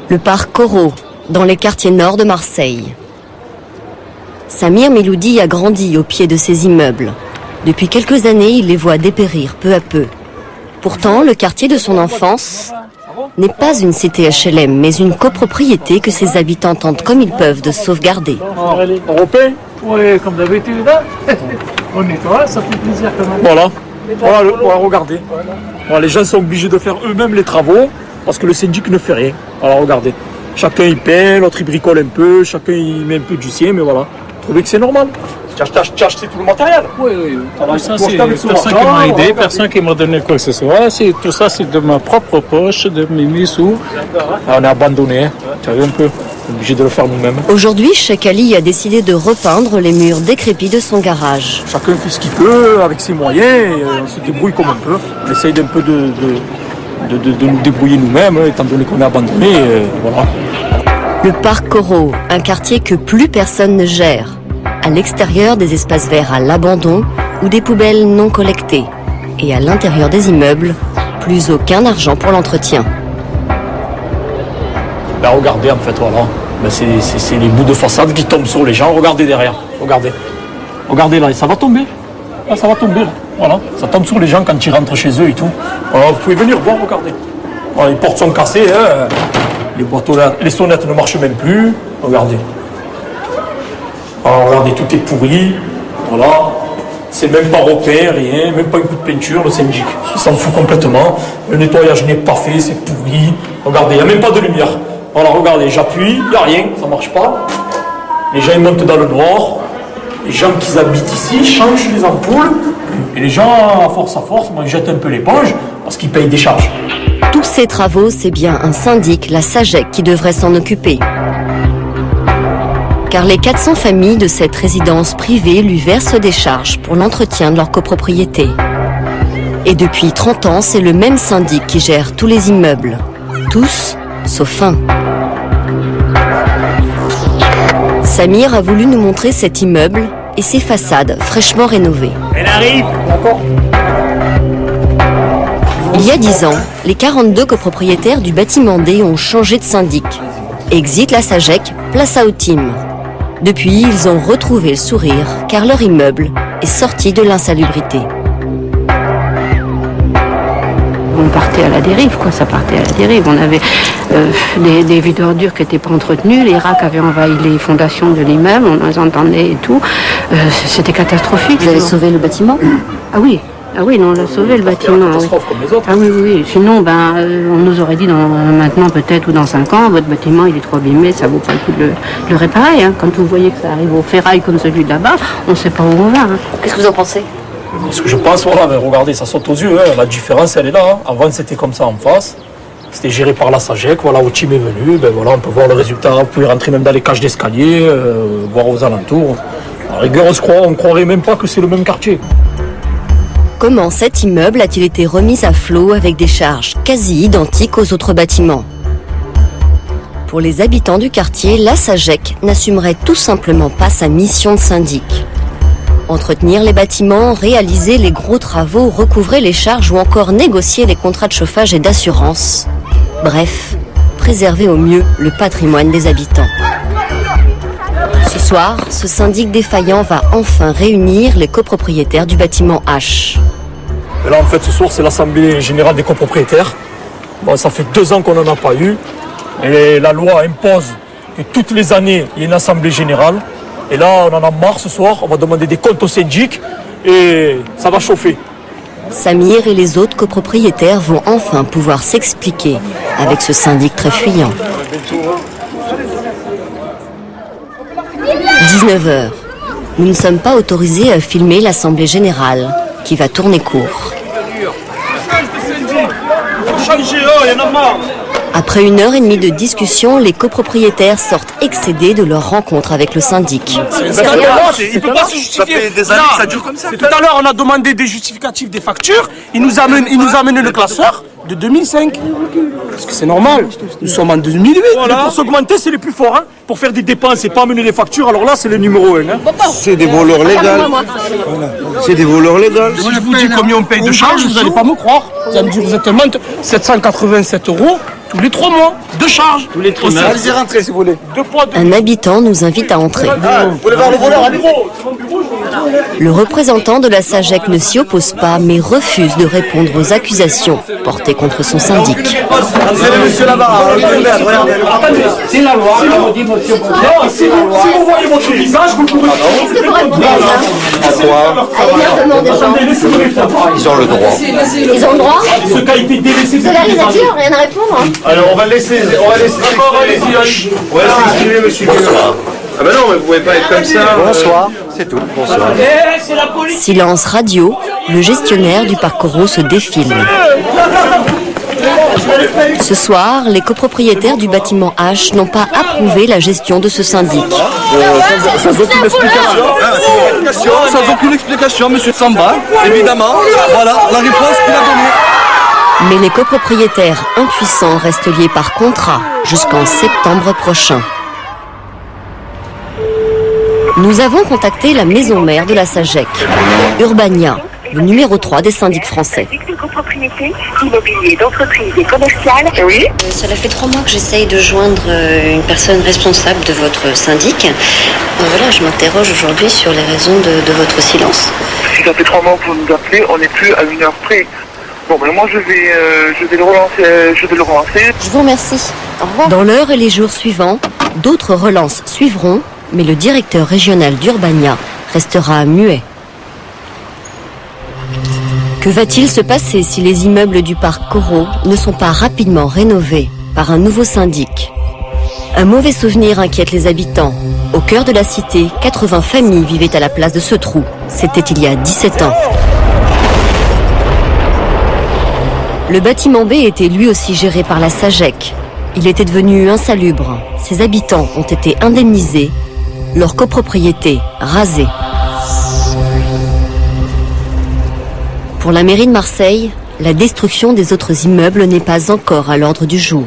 Le parc Corot, dans les quartiers nord de Marseille. Samir Meloudi a grandi au pied de ces immeubles. Depuis quelques années, il les voit dépérir peu à peu. Pourtant, le quartier de son enfance n'est pas une cité HLM, mais une copropriété que ses habitants tentent comme ils peuvent de sauvegarder. Européen ? Oui, comme d'habitude. On nettoie, ça fait plaisir quand même. Voilà, regardez. Voilà, les gens sont obligés de faire eux-mêmes les travaux parce que le syndic ne fait rien. Alors regardez, chacun il peint, l'autre il bricole un peu, chacun il met un peu du sien, mais voilà. Vous trouvez que c'est normal? Tu as acheté tout le matériel? Oui. Ça, c'est personne qui m'a aidé, personne qui m'a donné quoi que ce soit. Tout ça, c'est de ma propre poche, de mes sous. On est abandonné, tu as vu un peu. Obligé de le faire nous-mêmes. Aujourd'hui, Cheikh Ali a décidé de repeindre les murs décrépits de son garage. Chacun fait ce qu'il peut, avec ses moyens, et on se débrouille comme on peut. On essaye d'un peu de nous débrouiller nous-mêmes, étant donné qu'on est abandonné, voilà. Le parc Corot, un quartier que plus personne ne gère. À l'extérieur, des espaces verts à l'abandon ou des poubelles non collectées. Et à l'intérieur des immeubles, plus aucun argent pour l'entretien. Là, regardez, en fait, voilà. Ben, c'est les bouts de façade qui tombent sur les gens. Regardez derrière. Regardez là, ça va tomber. Là, ça va tomber. Là. Voilà. Ça tombe sur les gens quand ils rentrent chez eux et tout. Alors, vous pouvez venir voir, regardez. Voilà, les portes sont cassées. Hein. Les sonnettes ne marchent même plus. Regardez. Alors, regardez, tout est pourri. Voilà. C'est même pas repeint, rien. Même pas un coup de peinture, le syndic. Il s'en fout complètement. Le nettoyage n'est pas fait, c'est pourri. Regardez, il n'y a même pas de lumière. Voilà, regardez, j'appuie, il n'y a rien, ça ne marche pas. Les gens ils montent dans le noir. Les gens qui habitent ici changent les ampoules. Et les gens, à force, ils jettent un peu l'éponge parce qu'ils payent des charges. Tous ces travaux, c'est bien un syndic, la SAGEC, qui devrait s'en occuper. Car les 400 familles de cette résidence privée lui versent des charges pour l'entretien de leur copropriété. Et depuis 30 ans, c'est le même syndic qui gère tous les immeubles. Tous, sauf un. Samir a voulu nous montrer cet immeuble et ses façades fraîchement rénovées. Elle arrive, d'accord. Il y a 10 ans, les 42 copropriétaires du bâtiment D ont changé de syndic. Exit la SAGEC, place à Autim. Depuis, ils ont retrouvé le sourire car leur immeuble est sorti de l'insalubrité. On partait à la dérive, quoi. Ça partait à la dérive. On avait des vides d'ordures qui n'étaient pas entretenues, les rats avaient envahi les fondations de l'immeuble, on les entendait et tout. C'était catastrophique. Vous avez sauvé le bâtiment? Ah oui, non, on l'a sauvé le bâtiment. Oui. Comme les autres. Ah oui. Sinon, on nous aurait dit maintenant peut-être ou dans 5 ans, votre bâtiment il est trop abîmé, ça vaut pas le coup de le réparer. Hein. Quand vous voyez que ça arrive au ferraille comme celui de là-bas, on ne sait pas où on va. Hein. Qu'est-ce que vous en pensez? Ce que je pense, voilà, mais regardez, ça saute aux yeux, hein. La différence elle est là. Hein. Avant c'était comme ça en face, c'était géré par la SAGEC, voilà, où Tim est venu, voilà, on peut voir le résultat, vous pouvez rentrer même dans les cages d'escalier, voir aux alentours. À rigueur, on ne croirait même pas que c'est le même quartier. Comment cet immeuble a-t-il été remis à flot avec des charges quasi identiques aux autres bâtiments? Pour les habitants du quartier, la SAGEC n'assumerait tout simplement pas sa mission de syndic. Entretenir les bâtiments, réaliser les gros travaux, recouvrer les charges ou encore négocier les contrats de chauffage et d'assurance. Bref, préserver au mieux le patrimoine des habitants. Ce soir, ce syndic défaillant va enfin réunir les copropriétaires du bâtiment H. Et là, en fait, ce soir, c'est l'Assemblée Générale des copropriétaires. Bon, ça fait 2 ans qu'on n'en a pas eu. Et la loi impose que toutes les années, il y ait une Assemblée Générale. Et là, on en a marre ce soir, on va demander des comptes au syndic et ça va chauffer. Samir et les autres copropriétaires vont enfin pouvoir s'expliquer avec ce syndic très fuyant. 19h. Nous ne sommes pas autorisés à filmer l'Assemblée Générale, qui va tourner court. Après 1h30 de discussion, les copropriétaires sortent excédés de leur rencontre avec le syndic. Il ne peut pas se justifier. Ça fait des années que ça dure comme ça. Tout à l'heure, on a demandé des justificatifs des factures. Il nous a amené le classeur de 2005. Parce que c'est normal. Nous sommes en 2008. Voilà. Pour s'augmenter, c'est les plus forts. Hein. Pour faire des dépenses et pas amener les factures, alors là, c'est le numéro 1. Hein. C'est des voleurs légaux. C'est des voleurs légaux. Si je vous dis combien on paye de charges, vous n'allez pas me croire. Vous allez me dire, vous êtes 787 €. tous les 3 mois, de charge. Tous les trimestres. Allez-y, rentrez si vous voulez. Un habitant nous invite à entrer. Vous voulez voir le voleur à nouveau? Le représentant de la SAGEC ne s'y oppose pas, mais refuse de répondre aux accusations portées contre son syndic. C'est le monsieur là-bas. C'est la loi. Si vous voyez votre visage, vous pouvez... Est-ce que vous répondez à ça? Ils ont le droit. Ils ont le droit? Ce qui a été délaissé... Vous avez rien à dire, rien à répondre? Alors on va laisser exprimer monsieur. Ah bah non, mais vous pouvez pas être comme ça. Bonsoir, c'est tout. Bonsoir. Silence radio, le gestionnaire du parc Corot se défile. Ce soir, les copropriétaires du bâtiment H n'ont pas approuvé la gestion de ce syndic. Sans aucune explication. Sans aucune explication, monsieur Samba, évidemment. Voilà la réponse qu'il a donnée. Mais les copropriétaires impuissants restent liés par contrat jusqu'en septembre prochain. Nous avons contacté la maison mère de la SAGEC, Urbania, le numéro 3 des syndics français. Copropriété, immobilier d'entreprise et commerciale. Oui. Cela fait 3 mois que j'essaye de joindre une personne responsable de votre syndic. Voilà, je m'interroge aujourd'hui sur les raisons de votre silence. Si ça fait 3 mois que vous nous appelez, on n'est plus à 1 heure près. Bon, ben moi je vais le relancer. Je vous remercie. Au revoir. Dans l'heure et les jours suivants, d'autres relances suivront, mais le directeur régional d'Urbania restera muet. Que va-t-il se passer si les immeubles du parc Corot ne sont pas rapidement rénovés par un nouveau syndic? Un mauvais souvenir inquiète les habitants. Au cœur de la cité, 80 familles vivaient à la place de ce trou. C'était il y a 17 ans. Le bâtiment B était lui aussi géré par la SAGEC. Il était devenu insalubre. Ses habitants ont été indemnisés, leur copropriété rasée. Pour la mairie de Marseille, la destruction des autres immeubles n'est pas encore à l'ordre du jour.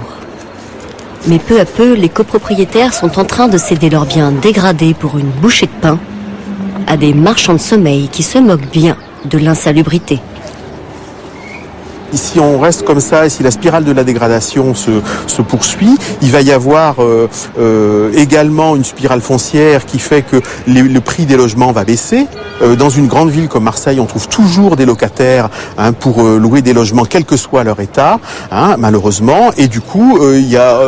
Mais peu à peu, les copropriétaires sont en train de céder leurs biens dégradés pour une bouchée de pain à des marchands de sommeil qui se moquent bien de l'insalubrité. Si on reste comme ça et si la spirale de la dégradation se poursuit, il va y avoir également une spirale foncière qui fait que le prix des logements va baisser. Dans une grande ville comme Marseille, on trouve toujours des locataires pour louer des logements, quel que soit leur état, malheureusement. Et du coup, il y a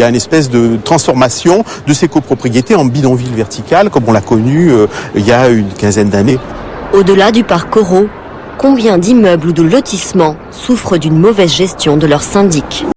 une espèce de transformation de ces copropriétés en bidonville verticale, comme on l'a connu il y a une quinzaine d'années. Au-delà du parc Corot, combien d'immeubles ou de lotissements souffrent d'une mauvaise gestion de leur syndic?